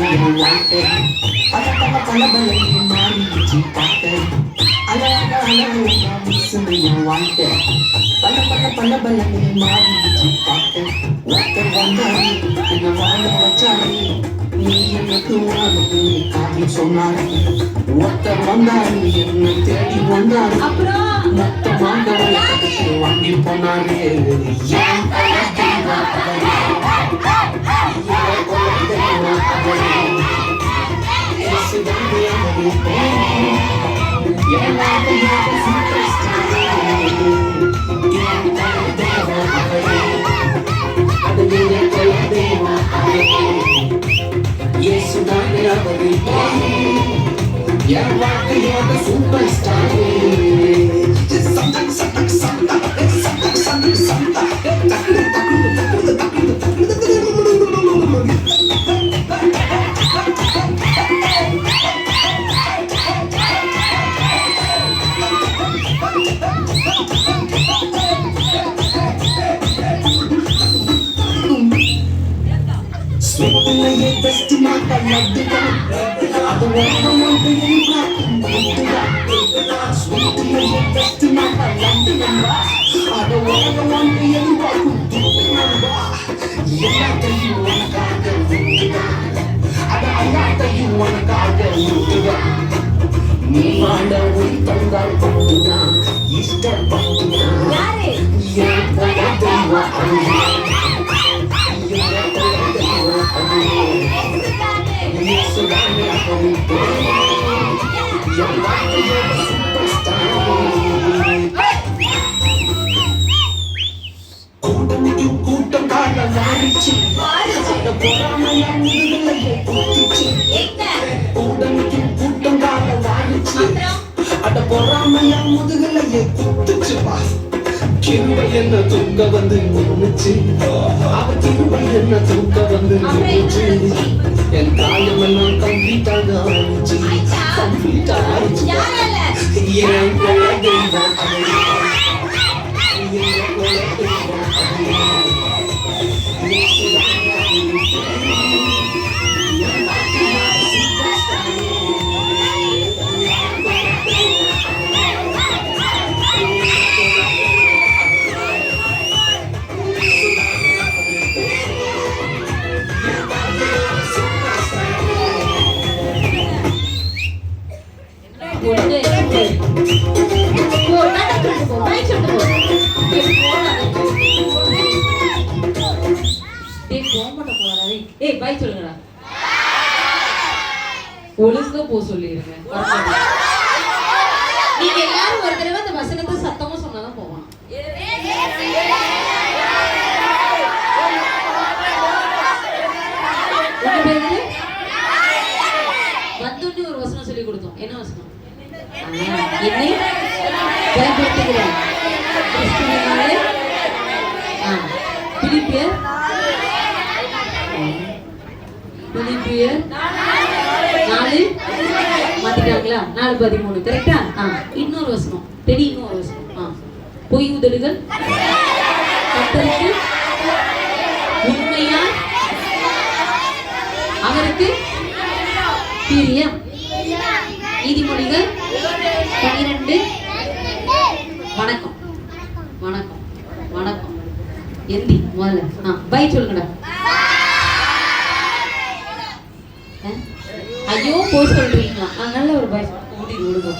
என் வாழ்க்கை பல பலபலன்னு மாறிடுச்சு காக்க அழகா அழகா வீசுது என் வாழ்க்கை பல பலன்னு மாறிடுச்சு காக்க ஒருத்தர் வந்தாரு என்ன வாழ வச்சாரு நீ எனக்கு உணவு காரணம் சொன்னாரு ஒருத்தர் வந்தாரு என்ன தேடி வந்தாரு மொத்தமாக வாங்கி போனாரு சூப்பர் ஸ்டார் ஸ்வீட்லயே பெஸ்ட் மாட்டா லட்டுதான் அது ஒன்று ஸ்வீட்லயே பெஸ்ட் மாட்டா லட்டுதான் அது ஒன்று எதிர்பார்க்கும் எல்லாத்தையும் உனக்காக அது எல்லாத்தையும் உனக்காக நீ வாழ உன் தந்தால் போட்டுதான் இஷ்டப்பட்டுதான் என் தெய்வம் கூட்டம் கால வாரிச்சு பொறாமையா முதுகலையே கூட்டுச்சு கூட்டம் கால வாரிச்சு அட பொறாமையா முதுகலையே கூட்டுச்சுப்பா கிருபை என்ன தூக்க வந்து நின்னுச்சு அவ கிருபை என்ன தூக்க வந்து நின்னுச்சு என் காயம் எல்லாம் கம்ப்ளீட்டாக ஆயிடுச்சு என் தெய்வம் ஒழுங்கா போ சொல்லிருங்க. நீங்க எல்லாரும் ஒரு தடவை அந்த வசனத்தை சத்தமா சொன்னாதான் போவான். வந்தோடனே ஒரு வசனம் சொல்லி கொடுத்தோம். என்ன வசனம்? என்னை பயன்படுத்துகிறேன். பிலிப்பியர் 4 மாத்திட்டாங்களா? 4:13 கரெக்டா? இன்னொரு வசனம் டெடி, இன்னொரு வசனம் பொய் உதடுகள் கர்த்தருக்கு உண்மையா அவருக்கு பிரியம். நீதிமொழிகள் 12 வணக்கம் வணக்கம் வணக்கம் எந்தி முதல்ல பை சொல்லுங்கடா. ஐயோ போய் சொல்றீங்களா? நல்ல ஒரு பாய் ஓடி ஓடுங்க.